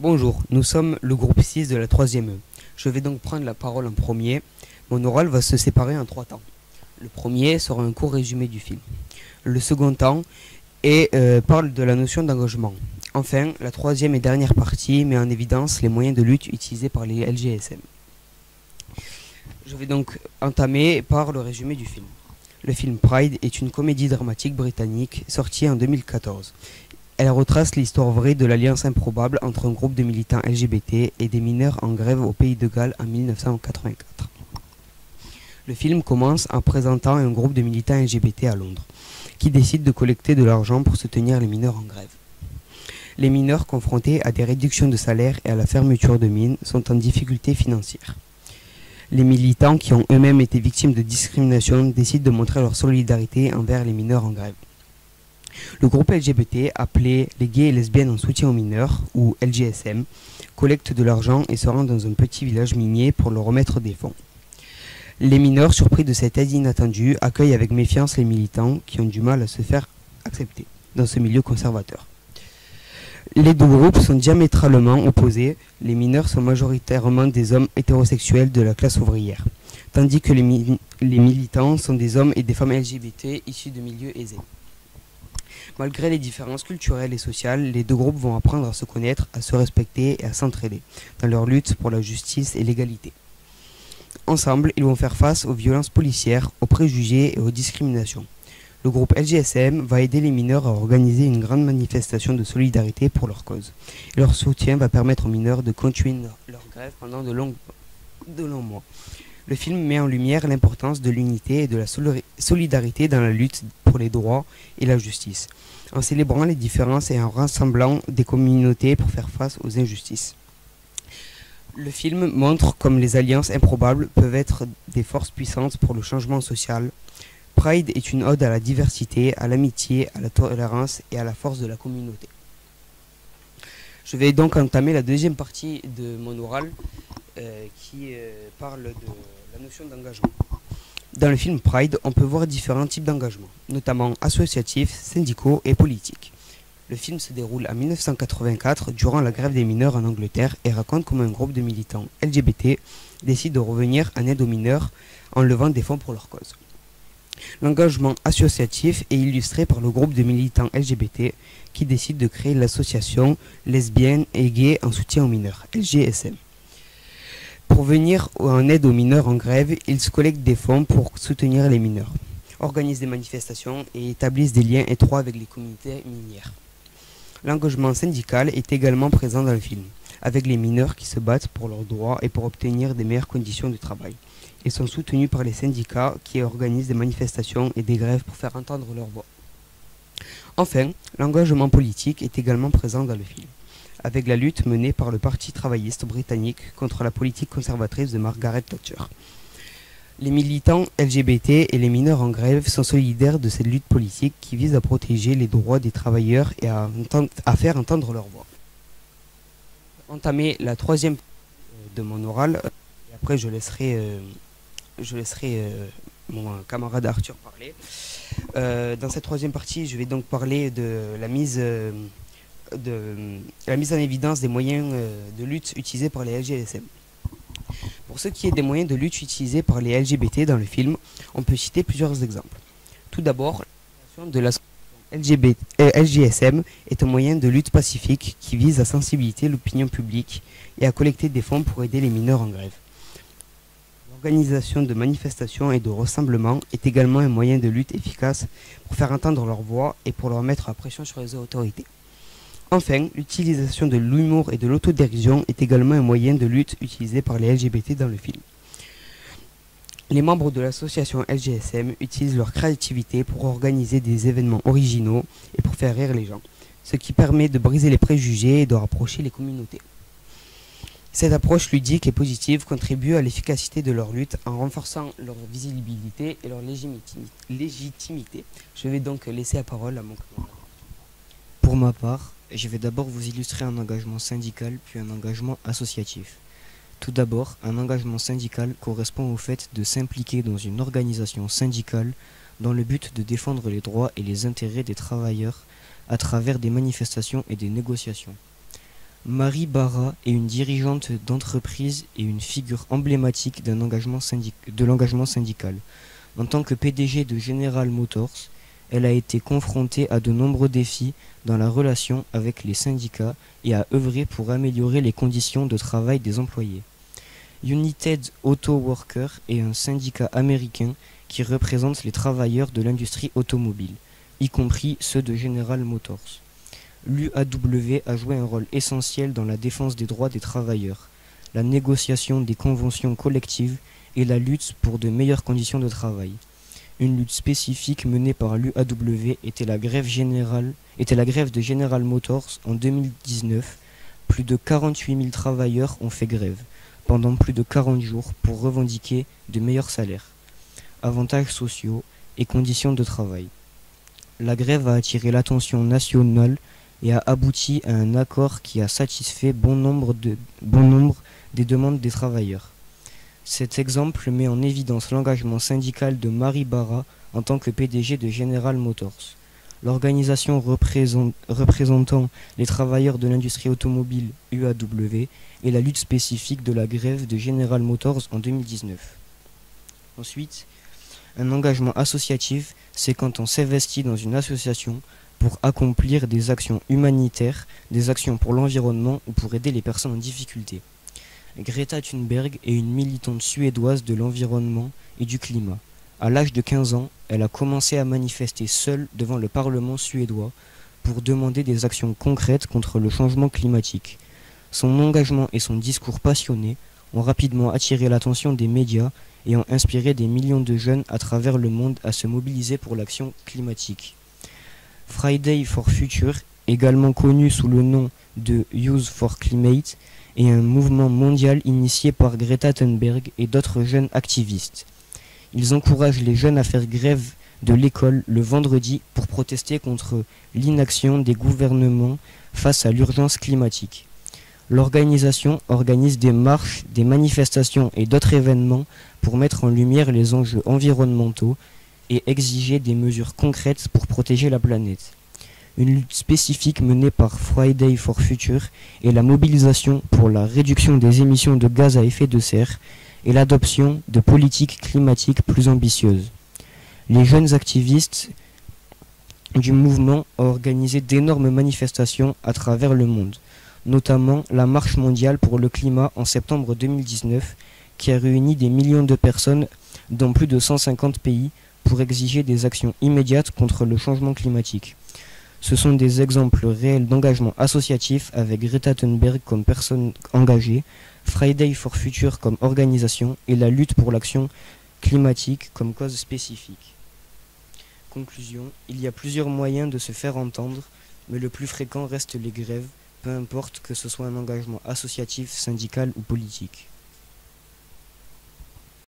Bonjour, nous sommes le groupe 6 de la 3e E. Je vais donc prendre la parole en premier. Mon oral va se séparer en 3 temps. Le premier sera un court résumé du film. Le second temps parle de la notion d'engagement. Enfin, la troisième et dernière partie met en évidence les moyens de lutte utilisés par les LGSM. Je vais donc entamer par le résumé du film. Le film Pride est une comédie dramatique britannique sortie en 2014. Elle retrace l'histoire vraie de l'alliance improbable entre un groupe de militants LGBT et des mineurs en grève au Pays de Galles en 1984. Le film commence en présentant un groupe de militants LGBT à Londres, qui décide de collecter de l'argent pour soutenir les mineurs en grève. Les mineurs confrontés à des réductions de salaire et à la fermeture de mines sont en difficulté financière. Les militants qui ont eux-mêmes été victimes de discrimination décident de montrer leur solidarité envers les mineurs en grève. Le groupe LGBT, appelé les gays et lesbiennes en soutien aux mineurs, ou LGSM, collecte de l'argent et se rend dans un petit village minier pour leur remettre des fonds. Les mineurs, surpris de cette aide inattendue, accueillent avec méfiance les militants qui ont du mal à se faire accepter dans ce milieu conservateur. Les deux groupes sont diamétralement opposés. Les mineurs sont majoritairement des hommes hétérosexuels de la classe ouvrière, tandis que les militants sont des hommes et des femmes LGBT issus de milieux aisés. Malgré les différences culturelles et sociales, les deux groupes vont apprendre à se connaître, à se respecter et à s'entraider dans leur lutte pour la justice et l'égalité. Ensemble, ils vont faire face aux violences policières, aux préjugés et aux discriminations. Le groupe LGSM va aider les mineurs à organiser une grande manifestation de solidarité pour leur cause. Et leur soutien va permettre aux mineurs de continuer leur grève pendant de longs mois. Le film met en lumière l'importance de l'unité et de la solidarité dans la lutte pour les droits et la justice, en célébrant les différences et en rassemblant des communautés pour faire face aux injustices. Le film montre comme les alliances improbables peuvent être des forces puissantes pour le changement social. Pride est une ode à la diversité, à l'amitié, à la tolérance et à la force de la communauté. Je vais donc entamer la deuxième partie de mon oral qui parle de la notion d'engagement. Dans le film Pride, on peut voir différents types d'engagement, notamment associatifs, syndicaux et politiques. Le film se déroule en 1984 durant la grève des mineurs en Angleterre et raconte comment un groupe de militants LGBT décide de revenir en aide aux mineurs en levant des fonds pour leur cause. L'engagement associatif est illustré par le groupe de militants LGBT qui décide de créer l'association lesbienne et gay en soutien aux mineurs, LGSM. Pour venir en aide aux mineurs en grève, ils se collectent des fonds pour soutenir les mineurs, organisent des manifestations et établissent des liens étroits avec les communautés minières. L'engagement syndical est également présent dans le film, avec les mineurs qui se battent pour leurs droits et pour obtenir des meilleures conditions de travail. Ils sont soutenus par les syndicats qui organisent des manifestations et des grèves pour faire entendre leur voix. Enfin, l'engagement politique est également présent dans le film, avec la lutte menée par le Parti travailliste britannique contre la politique conservatrice de Margaret Thatcher. Les militants LGBT et les mineurs en grève sont solidaires de cette lutte politique qui vise à protéger les droits des travailleurs et à faire entendre leur voix. Entamer la troisième de mon oral, et après je laisserai mon camarade Arthur parler. Dans cette troisième partie, je vais donc parler de la mise en évidence des moyens de lutte utilisés par les LGSM. Pour ce qui est des moyens de lutte utilisés par les LGBT dans le film, on peut citer plusieurs exemples. Tout d'abord, la création de l'association LGSM est un moyen de lutte pacifique qui vise à sensibiliser l'opinion publique et à collecter des fonds pour aider les mineurs en grève. L'organisation de manifestations et de rassemblements est également un moyen de lutte efficace pour faire entendre leur voix et pour leur mettre la pression sur les autorités. Enfin, l'utilisation de l'humour et de l'autodérision est également un moyen de lutte utilisé par les LGBT dans le film. Les membres de l'association LGSM utilisent leur créativité pour organiser des événements originaux et pour faire rire les gens, ce qui permet de briser les préjugés et de rapprocher les communautés. Cette approche ludique et positive contribue à l'efficacité de leur lutte en renforçant leur visibilité et leur légitimité. Je vais donc laisser la parole à mon camarade. Pour ma part, je vais d'abord vous illustrer un engagement syndical puis un engagement associatif. Tout d'abord, un engagement syndical correspond au fait de s'impliquer dans une organisation syndicale dans le but de défendre les droits et les intérêts des travailleurs à travers des manifestations et des négociations. Marie Barra est une dirigeante d'entreprise et une figure emblématique de l'engagement syndical. En tant que PDG de General Motors, elle a été confrontée à de nombreux défis dans la relation avec les syndicats et a œuvré pour améliorer les conditions de travail des employés. United Auto Workers est un syndicat américain qui représente les travailleurs de l'industrie automobile, y compris ceux de General Motors. L'UAW a joué un rôle essentiel dans la défense des droits des travailleurs, la négociation des conventions collectives et la lutte pour de meilleures conditions de travail. Une lutte spécifique menée par l'UAW était la grève de General Motors en 2019. Plus de 48 000 travailleurs ont fait grève pendant plus de 40 jours pour revendiquer de meilleurs salaires, avantages sociaux et conditions de travail. La grève a attiré l'attention nationale et a abouti à un accord qui a satisfait bon nombre des demandes des travailleurs. Cet exemple met en évidence l'engagement syndical de Marie Barra en tant que PDG de General Motors. L'organisation représentant les travailleurs de l'industrie automobile UAW et la lutte spécifique de la grève de General Motors en 2019. Ensuite, un engagement associatif, c'est quand on s'investit dans une association pour accomplir des actions humanitaires, des actions pour l'environnement ou pour aider les personnes en difficulté. Greta Thunberg est une militante suédoise de l'environnement et du climat. À l'âge de 15 ans, elle a commencé à manifester seule devant le Parlement suédois pour demander des actions concrètes contre le changement climatique. Son engagement et son discours passionné ont rapidement attiré l'attention des médias et ont inspiré des millions de jeunes à travers le monde à se mobiliser pour l'action climatique. Friday for Future, également connu sous le nom de Youth for Climate, est un mouvement mondial initié par Greta Thunberg et d'autres jeunes activistes. Ils encouragent les jeunes à faire grève de l'école le vendredi pour protester contre l'inaction des gouvernements face à l'urgence climatique. L'organisation organise des marches, des manifestations et d'autres événements pour mettre en lumière les enjeux environnementaux et exiger des mesures concrètes pour protéger la planète. Une lutte spécifique menée par Friday for Future est la mobilisation pour la réduction des émissions de gaz à effet de serre et l'adoption de politiques climatiques plus ambitieuses. Les jeunes activistes du mouvement ont organisé d'énormes manifestations à travers le monde, notamment la Marche mondiale pour le climat en septembre 2019, qui a réuni des millions de personnes dans plus de 150 pays pour exiger des actions immédiates contre le changement climatique. Ce sont des exemples réels d'engagement associatif avec Greta Thunberg comme personne engagée, Friday for Future comme organisation et la lutte pour l'action climatique comme cause spécifique. Conclusion, il y a plusieurs moyens de se faire entendre, mais le plus fréquent reste les grèves, peu importe que ce soit un engagement associatif, syndical ou politique.